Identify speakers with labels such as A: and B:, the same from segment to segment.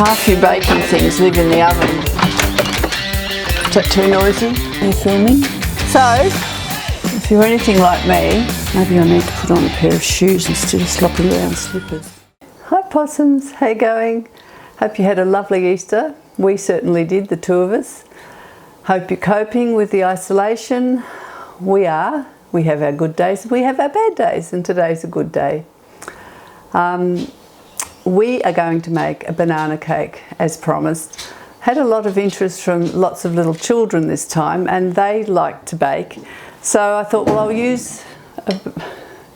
A: Half your baking things live in the oven. Is that too noisy? Are you filming? So, if you're anything like me, maybe I need to put on a pair of shoes instead of slopping around slippers. Hi possums, how you going? Hope you had a lovely Easter. We certainly did, the two of us. Hope you're coping with the isolation. We are. We have our good days, we have our bad days, and today's a good day. We are going to make a banana cake as promised. Had a lot of interest from lots of little children this time, and they like to bake. So I thought, well, I'll use a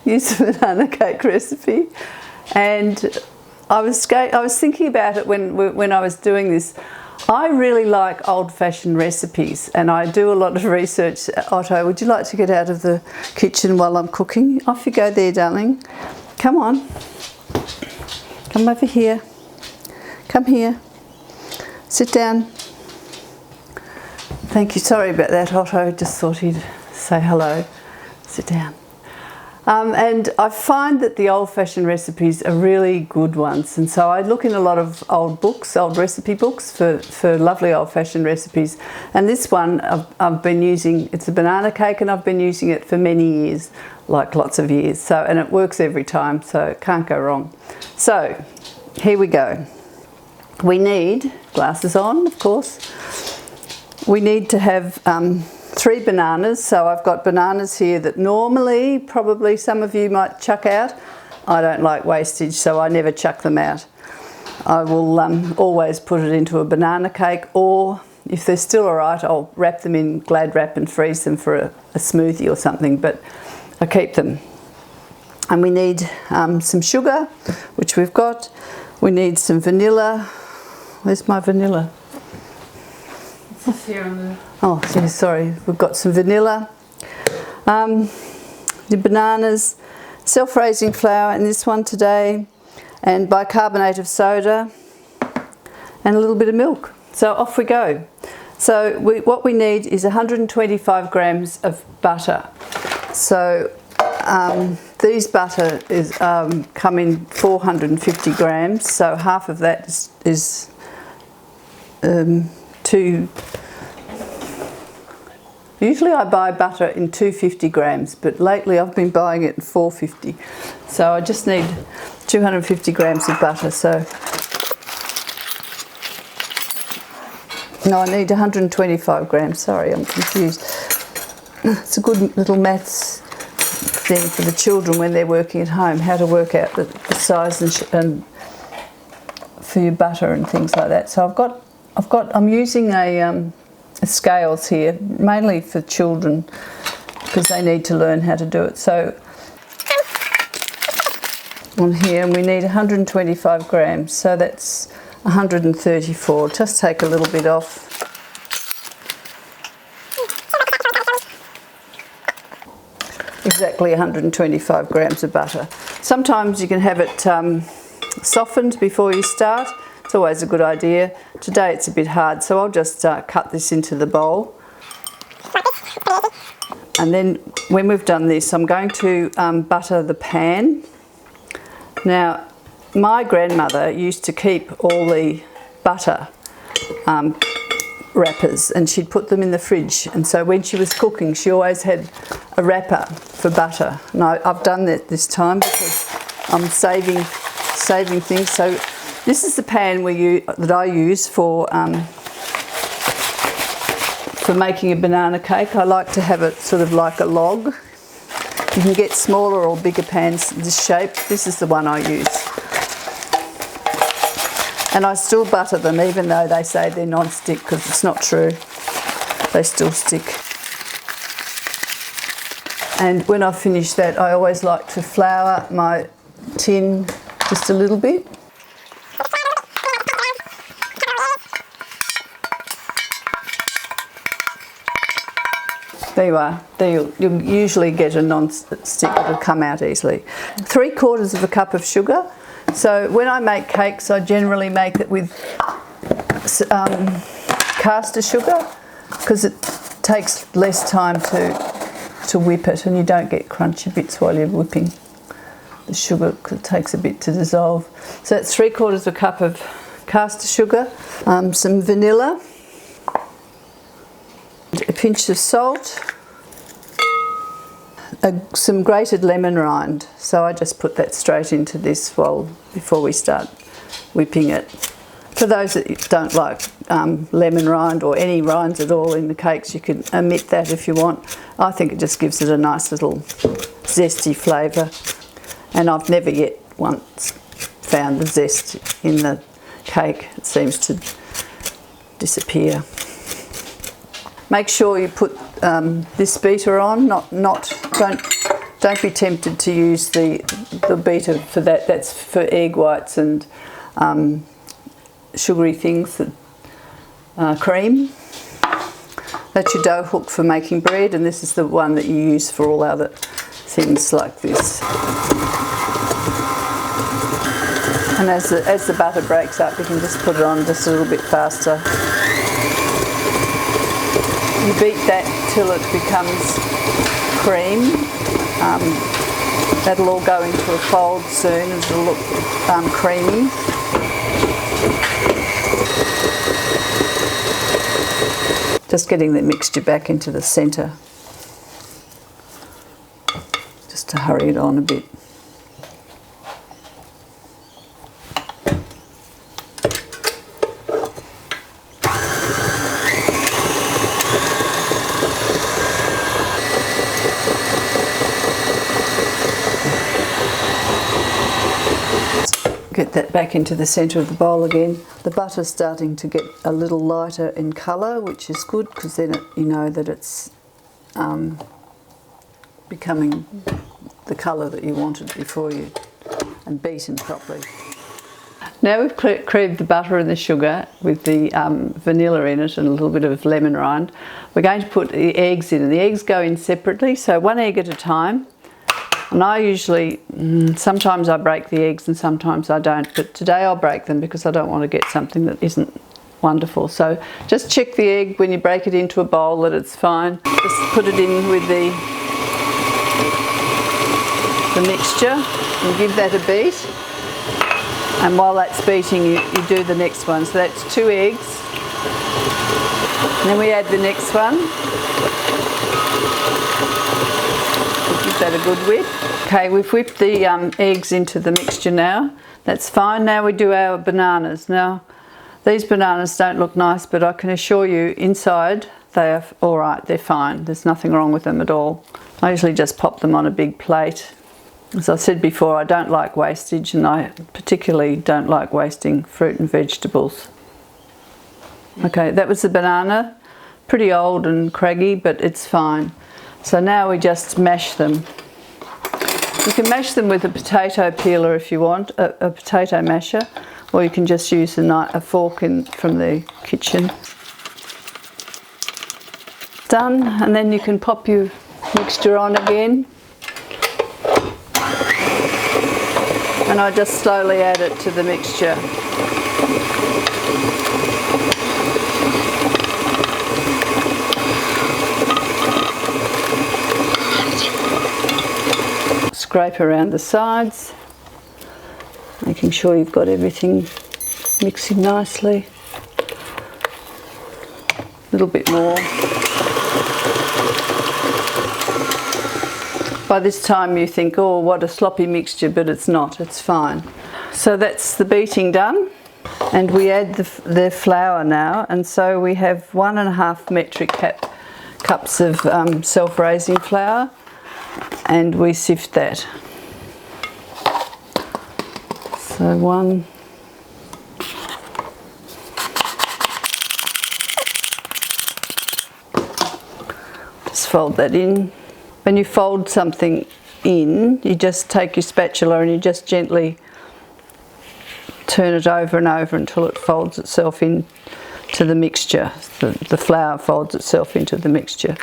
A: banana cake recipe. And I was thinking about it when I was doing this. I really like old-fashioned recipes, and I do a lot of research. Otto, would you like to get out of the kitchen while I'm cooking? Off you go there, darling. Come on. Come over here. Come here. Sit down. Thank you. Sorry about that, Otto. Just thought he'd say hello. Sit down. And I find that the old-fashioned recipes are really good ones. And so I look in a lot of old books, old recipe books for lovely old-fashioned recipes. And this one I've been using, it's a banana cake, and I've been using it for many years, like lots of years. So, and it works every time, so it can't go wrong. So, here we go. We need, glasses on, of course. We need to have 3 bananas. So I've got bananas here that normally, probably some of you might chuck out. I don't like wastage, so I never chuck them out. I will always put it into a banana cake, or if they're still alright, I'll wrap them in Glad Wrap and freeze them for a smoothie or something, but I keep them. And we need some sugar, which we've got. We need some vanilla. Where's my vanilla?
B: It's here on the...
A: Oh, yeah, sorry. We've got some vanilla. The bananas, self-raising flour in this one today, and bicarbonate of soda, and a little bit of milk. So off we go. So what we need is 125 grams of butter. So these butter come in 450 grams, so half of that is 2. Usually I buy butter in 250 grams, but lately I've been buying it in 450. So I just need 250 grams of butter. So no, I need 125 grams. Sorry, I'm confused. It's a good little maths thing for the children when they're working at home, how to work out the size and for your butter and things like that. So I'm using scales here, mainly for children, because they need to learn how to do it. So on here we need 125 grams, so that's 134. Just take a little bit off. Exactly 125 grams of butter. Sometimes you can have it softened before you start. It's always a good idea. Today it's a bit hard, so I'll just cut this into the bowl. And then when we've done this, I'm going to butter the pan. Now, my grandmother used to keep all the butter wrappers, and she'd put them in the fridge. And so when she was cooking, she always had a wrapper for butter. And I've done that this time because I'm saving things. So this is the pan that I use for making a banana cake. I like to have it sort of like a log. You can get smaller or bigger pans this shape. This is the one I use. And I still butter them even though they say they're non-stick, because it's not true. They still stick. And when I finish that, I always like to flour my tin just a little bit. There you are. There you'll usually get a non-stick that'll come out easily. 3/4 cup of sugar. So when I make cakes, I generally make it with caster sugar, because it takes less time to whip it, and you don't get crunchy bits while you're whipping the sugar, because it takes a bit to dissolve. So that's 3/4 cup of caster sugar, some vanilla, a pinch of salt, some grated lemon rind. So I just put that straight into this before we start whipping it. For those that don't like lemon rind or any rinds at all in the cakes, you can omit that if you want. I think it just gives it a nice little zesty flavour. And I've never yet once found the zest in the cake. It seems to disappear. Make sure you put this beater on. Don't be tempted to use the beater for that. That's for egg whites and sugary things, cream. That's your dough hook for making bread, and this is the one that you use for all other things like this. And as the butter breaks up, you can just put it on just a little bit faster. You beat that till it becomes cream. That'll all go into a fold soon and it'll look creamy. Just getting the mixture back into the centre, just to hurry it on a bit. Get that back into the centre of the bowl again. The butter's starting to get a little lighter in colour, which is good because then you know that it's becoming the colour that you wanted before you and beaten properly. Now we've creamed the butter and the sugar with the vanilla in it and a little bit of lemon rind. We're going to put the eggs in, and the eggs go in separately, so one egg at a time. And I usually, sometimes I break the eggs and sometimes I don't, but today I'll break them because I don't want to get something that isn't wonderful. So just check the egg when you break it into a bowl that it's fine. Just put it in with the mixture and give that a beat. And while that's beating, you do the next one. So that's 2 eggs. And then we add the next one. Give that a good whip. Okay, we've whipped the eggs into the mixture now. That's fine. Now we do our bananas. Now, these bananas don't look nice, but I can assure you inside they are all right. They're fine. There's nothing wrong with them at all. I usually just pop them on a big plate. As I said before, I don't like wastage, and I particularly don't like wasting fruit and vegetables. Okay, that was the banana. Pretty old and craggy, but it's fine. So now we just mash them. You can mash them with a potato peeler if you want, a potato masher, or you can just use a fork from the kitchen. Done, and then you can pop your mixture on again. And I just slowly add it to the mixture. Scrape around the sides, making sure you've got everything mixing nicely. A little bit more. By this time you think, oh, what a sloppy mixture, but it's not, it's fine. So that's the beating done, and we add the flour now, and so we have 1.5 metric cups of self-raising flour, and we sift that. So just fold that in. When you fold something in, you just take your spatula and you just gently turn it over and over until it folds itself in to the mixture. The flour folds itself into the mixture.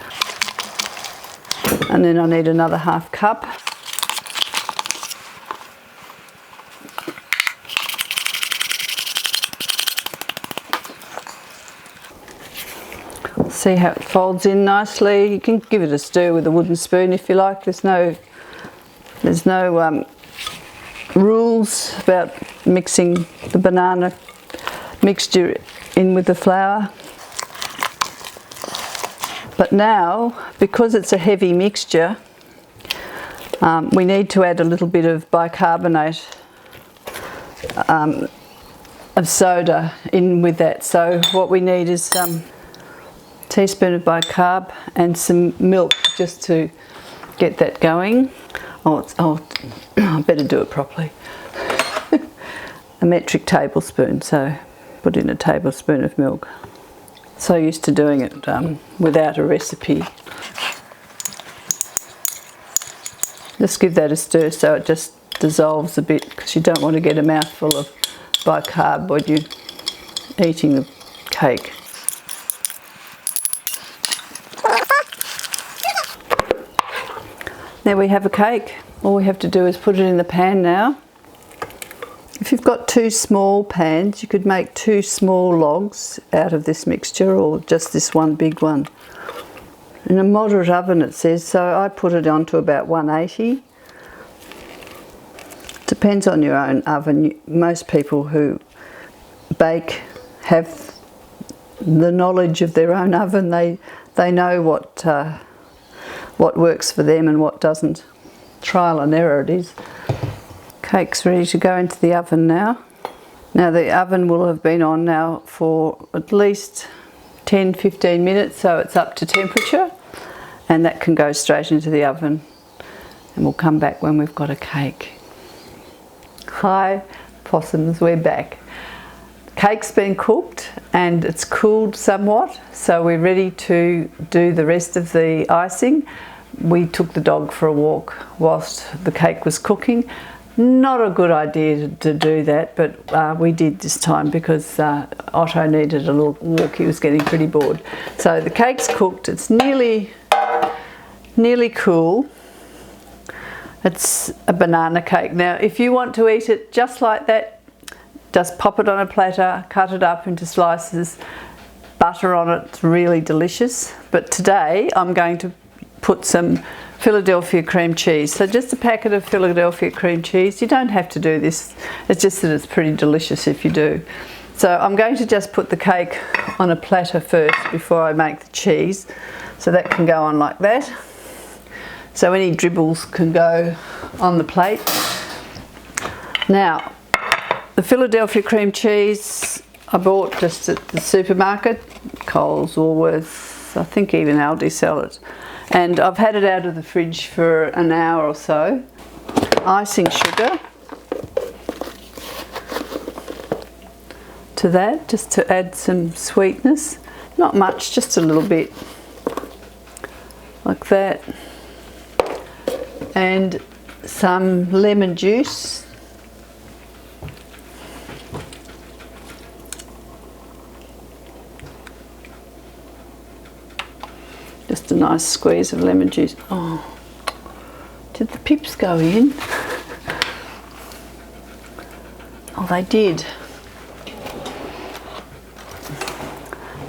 A: And then I need another 1/2 cup. See how it folds in nicely. You can give it a stir with a wooden spoon if you like. There's no rules about mixing the banana mixture in with the flour. But now, because it's a heavy mixture, we need to add a little bit of bicarbonate of soda in with that. So what we need is a teaspoon of bicarb and some milk just to get that going. I better do it properly. A metric tablespoon, so put in a tablespoon of milk. So used to doing it without a recipe. Just give that a stir so it just dissolves a bit, because you don't want to get a mouthful of bicarb when you're eating the cake. There we have a cake. All we have to do is put it in the pan now. If you've got 2 small pans, you could make 2 small logs out of this mixture, or just this one big one. In a moderate oven it says, so I put it on to about 180. Depends on your own oven. Most people who bake have the knowledge of their own oven. They know what works for them and what doesn't. Trial and error it is. Cake's ready to go into the oven now. Now the oven will have been on now for at least 10-15 minutes, so it's up to temperature, and that can go straight into the oven, and we'll come back when we've got a cake. Hi possums, we're back. Cake's been cooked and it's cooled somewhat, so we're ready to do the rest of the icing. We took the dog for a walk whilst the cake was cooking. Not a good idea to do that, but we did this time because Otto needed a little walk. He was getting pretty bored. So the cake's cooked. It's nearly cool. It's a banana cake. Now, if you want to eat it just like that, just pop it on a platter, cut it up into slices, butter on it. It's really delicious. But today I'm going to put some Philadelphia cream cheese. So just a packet of Philadelphia cream cheese. You don't have to do this. It's just that it's pretty delicious if you do. So I'm going to just put the cake on a platter first before I make the cheese. So that can go on like that. So any dribbles can go on the plate. Now, the Philadelphia cream cheese I bought just at the supermarket, Coles, Woolworths, I think even Aldi sell it. And I've had it out of the fridge for an hour or so. Icing sugar to that, just to add some sweetness. Not much, just a little bit, like that. And some lemon juice. Just a nice squeeze of lemon juice. Oh, did the pips go in? Oh, they did.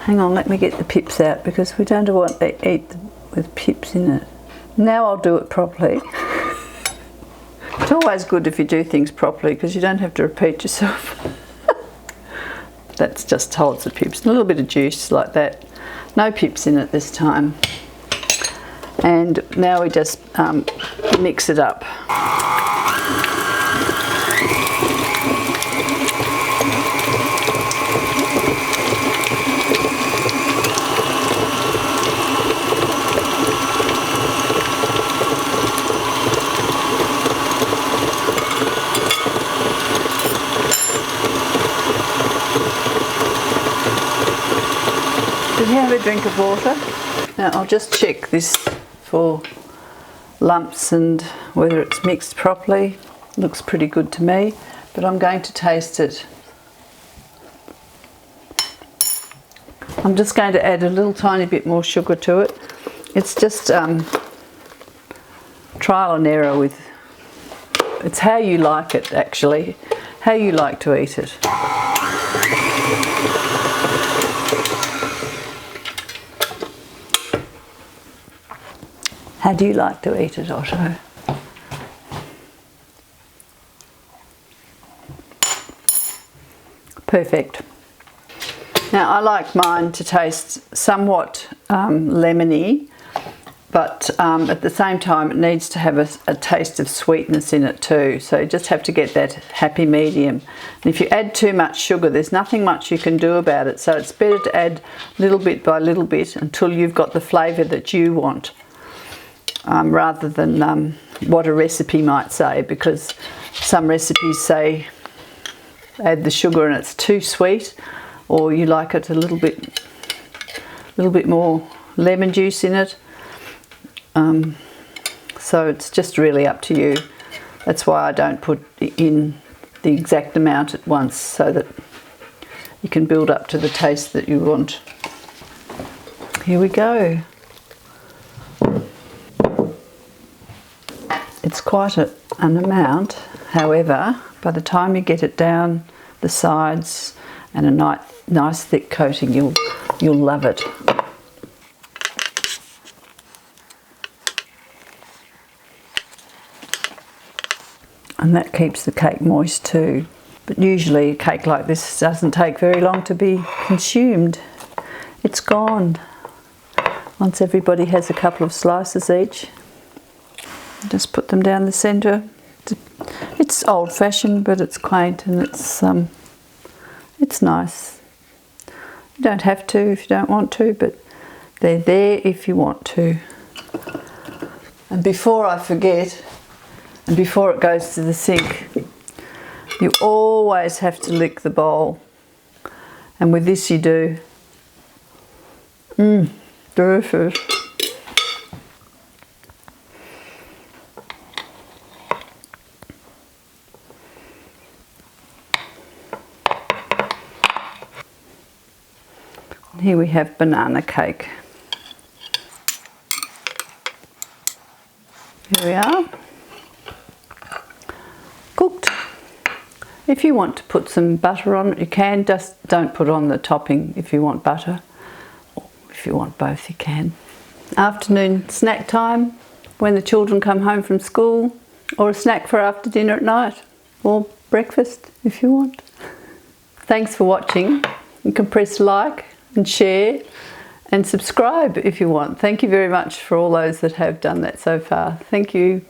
A: Hang on, let me get the pips out because we don't want to eat them with pips in it. Now I'll do it properly. It's always good if you do things properly because you don't have to repeat yourself. That's just holds the pips. A little bit of juice like that. No pips in it this time. And now we just mix it up. Did you have a drink of water? Now I'll just check this for lumps and whether it's mixed properly. Looks pretty good to me, but I'm going to taste it. I'm just going to add a little tiny bit more sugar to it. It's just trial and error with, it's how you like it actually, how you like to eat it. How do you like to eat it, Otto? Perfect. Now I like mine to taste somewhat lemony, but at the same time it needs to have a taste of sweetness in it too. So you just have to get that happy medium. And if you add too much sugar, there's nothing much you can do about it. So it's better to add little bit by little bit until you've got the flavour that you want, rather than what a recipe might say, because some recipes say add the sugar and it's too sweet, or you like it a little bit more lemon juice in it. So it's just really up to you. That's why I don't put in the exact amount at once, so that you can build up to the taste that you want. Here we go. It's quite an amount, however, by the time you get it down the sides and a nice thick coating, you'll love it. And that keeps the cake moist too. But usually a cake like this doesn't take very long to be consumed. It's gone once everybody has a couple of slices each. Just put them down the centre. It's old-fashioned, but it's quaint and it's nice. You don't have to if you don't want to, but they're there if you want to. And before I forget, and before it goes to the sink, you always have to lick the bowl. And with this you do. Delicious. Here we have banana cake. Here we are. Cooked. If you want to put some butter on it, you can. Just don't put on the topping if you want butter. Or if you want both, you can. Afternoon snack time when the children come home from school, or a snack for after dinner at night, or breakfast if you want. Thanks for watching. You can press like and share and subscribe if you want. Thank you very much for all those that have done that so far. Thank you.